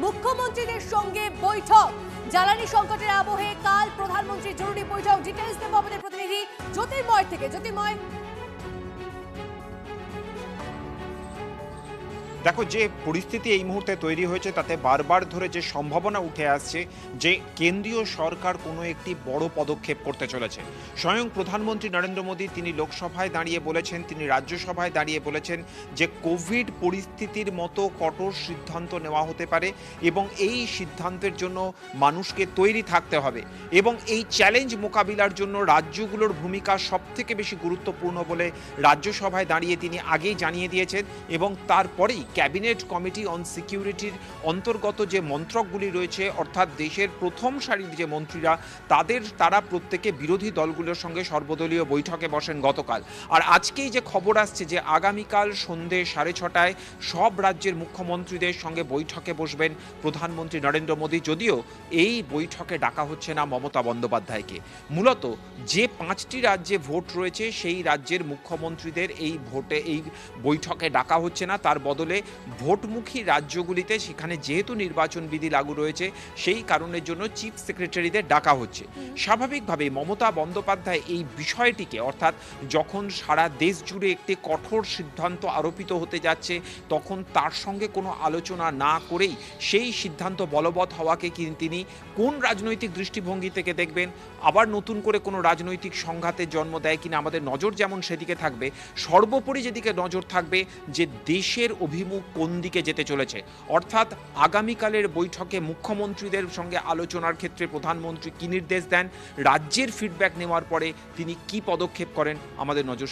মুখ্যমন্ত্রীদের সঙ্গে বৈঠক। জ্বালানি সংকটের আবহে কাল প্রধানমন্ত্রীর জরুরি বৈঠক। ডিটেইলস দেব আমাদের প্রতিনিধি জ্যোতির্ময় থেকে। জ্যোতির্ময়, দেখো, যে পরিস্থিতি এই মুহূর্তে তৈরি হয়েছে তাতে বারবার ধরে যে সম্ভাবনা উঠে আসছে যে কেন্দ্রীয় সরকার কোনো একটি বড় পদক্ষেপ করতে চলেছে। স্বয়ং প্রধানমন্ত্রী নরেন্দ্র মোদী তিনি লোকসভায় দাঁড়িয়ে বলেছেন, তিনি রাজ্যসভায় দাঁড়িয়ে বলেছেন যে কোভিড পরিস্থিতির মতো কঠোর সিদ্ধান্ত নেওয়া হতে পারে এবং এই সিদ্ধান্তের জন্য মানুষকে তৈরি থাকতে হবে এবং এই চ্যালেঞ্জ মোকাবিলার জন্য রাজ্যগুলোর ভূমিকা সবথেকে বেশি গুরুত্বপূর্ণ বলে রাজ্যসভায় দাঁড়িয়ে তিনি আগেই জানিয়ে দিয়েছেন। এবং তারপরেই ক্যাবিনেট কমিটি অন সিকিউরিটির অন্তর্গত যে মন্ত্রকগুলি রয়েছে, অর্থাৎ দেশের প্রথম সারির যে মন্ত্রীরা তারা প্রত্যেকে বিরোধী দলগুলোর সঙ্গে সর্বদলীয় বৈঠকে বসেন গতকাল। আর আজকেই যে খবর আসছে যে আগামীকাল সন্ধে 6:30 সব রাজ্যের মুখ্যমন্ত্রীদের সঙ্গে বৈঠকে বসবেন প্রধানমন্ত্রী নরেন্দ্র মোদী। যদিও এই বৈঠকে ডাকা হচ্ছে না মমতা বন্দ্যোপাধ্যায়কে। মূলত যে 5টি রাজ্যে ভোট রয়েছে সেই রাজ্যের মুখ্যমন্ত্রীদের এই বৈঠকে ডাকা হচ্ছে না, তার বদলে ভোটমুখী রাজ্যগুলিতে সেখানে যেহেতু নির্বাচন বিধি লাগু রয়েছে সেই কারণের জন্য চিফ সেক্রেটারিদের ডাকা হচ্ছে। স্বাভাবিকভাবে মমতা বন্দ্যোপাধ্যায় এই বিষয়টিকে, অর্থাৎ যখন সারা দেশ জুড়ে একটি কঠোর সিদ্ধান্ত আরোপিত হতে যাচ্ছে তখন তার সঙ্গে কোনো আলোচনা না করেই সেই সিদ্ধান্ত বলবৎ হওয়াকে তিনি কোন রাজনৈতিক দৃষ্টিভঙ্গি থেকে দেখবেন, আবার নতুন করে কোনো রাজনৈতিক সংঘাতের জন্ম দেয় কিনা আমাদের নজর যেমন সেদিকে থাকবে, সর্বোপরি যেদিকে নজর থাকবে যে দেশের অভিমুখ কোন দিকে যেতে চলেছে। অর্থাৎ আগামীকালের বৈঠকে মুখ্যমন্ত্রীদের সঙ্গে আলোচনার ক্ষেত্রে প্রধানমন্ত্রী কী নির্দেশ দেন, রাজ্যের ফিডব্যাক নেওয়ার পরে তিনি কি পদক্ষেপ করেন, আমাদের নজর